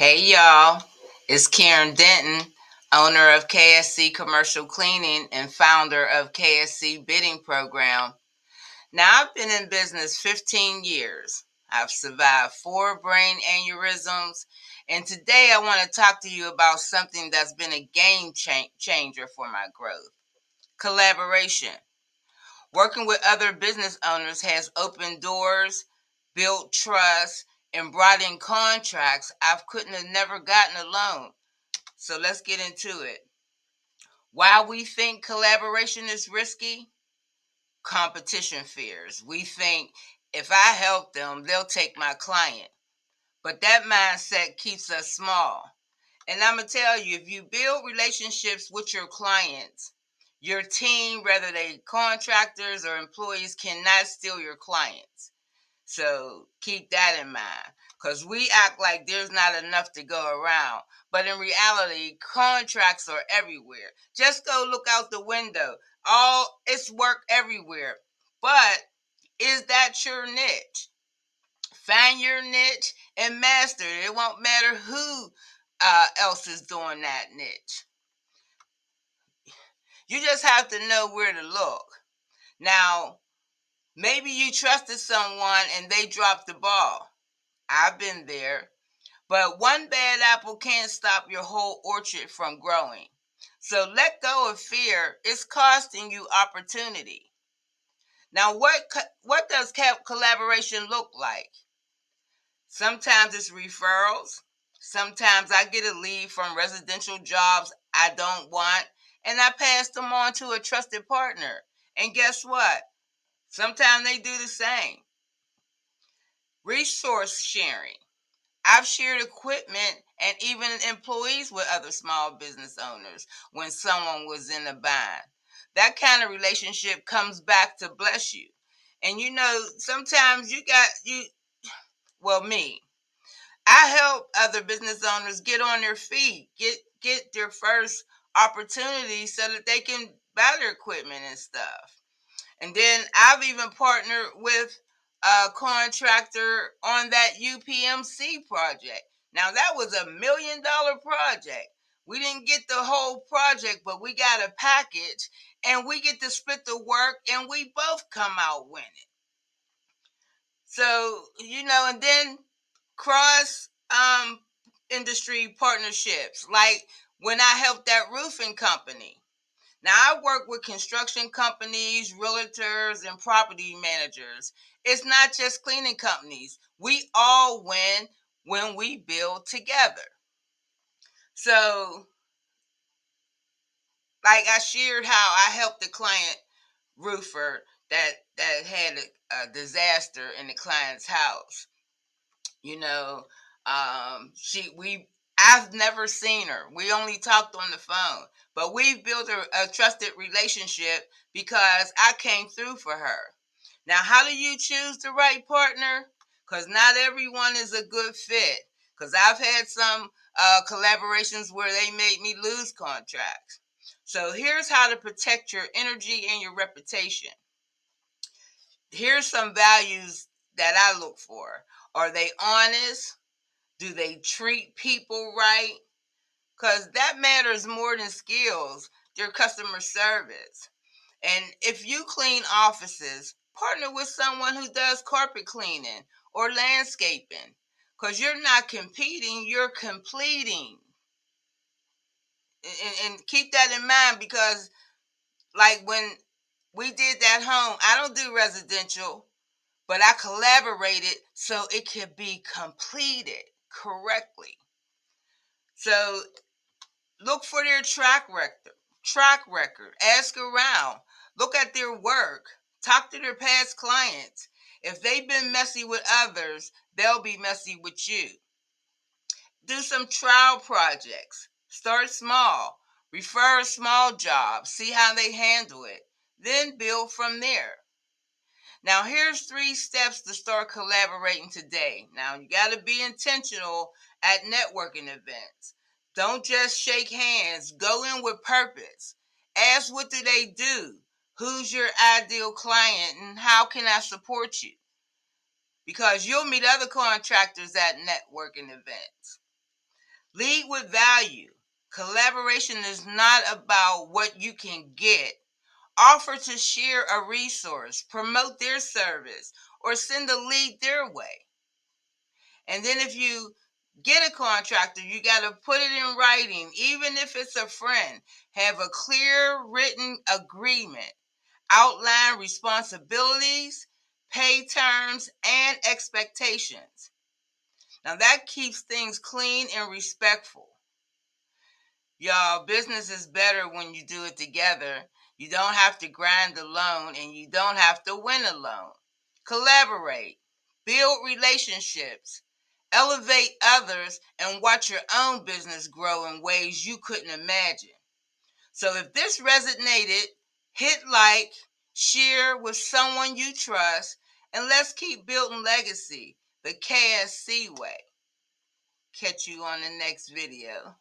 Hey y'all, it's Karen Denton, owner of KSC Commercial Cleaning and founder of KSC Bidding Program. Now, I've been in business 15 years. I've survived 4 brain aneurysms, and today I want to talk to you about something that's been a game changer for my growth: collaboration. Working with other business owners has opened doors, built trust, and brought in contracts I couldn't have never gotten alone. So let's get into it. Why we think collaboration is risky? Competition fears. We think if I help them, they'll take my client. But that mindset keeps us small. And I'm going to tell you, if you build relationships with your clients, your team, whether they contractors or employees, cannot steal your clients. So keep that in mind, because we act like there's not enough to go around. But in reality, contracts are everywhere. Just go look out the window. It's work everywhere. But is that your niche? Find your niche and master it. It won't matter who else is doing that niche. You just have to know where to look. Now, maybe you trusted someone and they dropped the ball. I've been there. But one bad apple can't stop your whole orchard from growing. So let go of fear. It's costing you opportunity. Now, what does collaboration look like? Sometimes it's referrals. Sometimes I get a lead from residential jobs I don't want, and I pass them on to a trusted partner. And guess what? Sometimes they do the same. Resource sharing. I've shared equipment and even employees with other small business owners when someone was in a bind. That kind of relationship comes back to bless you. And sometimes me. I help other business owners get on their feet, get their first opportunity so that they can buy their equipment and stuff. And then I've even partnered with a contractor on that UPMC project. Now, that was $1 million project. We didn't get the whole project, but we got a package and we get to split the work and we both come out winning. So, and then cross industry partnerships, like when I helped that roofing company. Now, I work with construction companies, realtors, and property managers. It's not just cleaning companies. We all win when we build together. So, like I shared how I helped the client roofer that had a disaster in the client's house. You know, I've never seen her. We only talked on the phone, but we've built a trusted relationship because I came through for her. Now, how do you choose the right partner? Because not everyone is a good fit. Because I've had some collaborations where they made me lose contracts. So here's how to protect your energy and your reputation. Here's some values that I look for. Are they honest? Do they treat people right? Because that matters more than skills, their customer service. And if you clean offices, partner with someone who does carpet cleaning or landscaping. Because you're not competing, you're completing. And keep that in mind, because like when we did that home, I don't do residential, but I collaborated so it could be completed correctly. So look for their track record. Ask around. Look at their work. Talk to their past clients. If they've been messy with others, they'll be messy with you. Do some trial projects. Start small. Refer a small job. See how they handle it. Then build from there. Now, here's 3 steps to start collaborating today. Now, you got to be intentional at networking events. Don't just shake hands. Go in with purpose. Ask, what do they do? Who's your ideal client and how can I support you? Because you'll meet other contractors at networking events. Lead with value. Collaboration is not about what you can get. Offer to share a resource, promote their service, or send a lead their way. And then if you get a contractor, you got to put it in writing, even if it's a friend. Have a clear written agreement. Outline responsibilities, pay terms, and expectations. Now that keeps things clean and respectful. Y'all, business is better when you do it together. You don't have to grind alone, and you don't have to win alone. Collaborate, build relationships, elevate others, and watch your own business grow in ways you couldn't imagine. So if this resonated, hit like, share with someone you trust, and let's keep building legacy the KSC way. Catch you on the next video.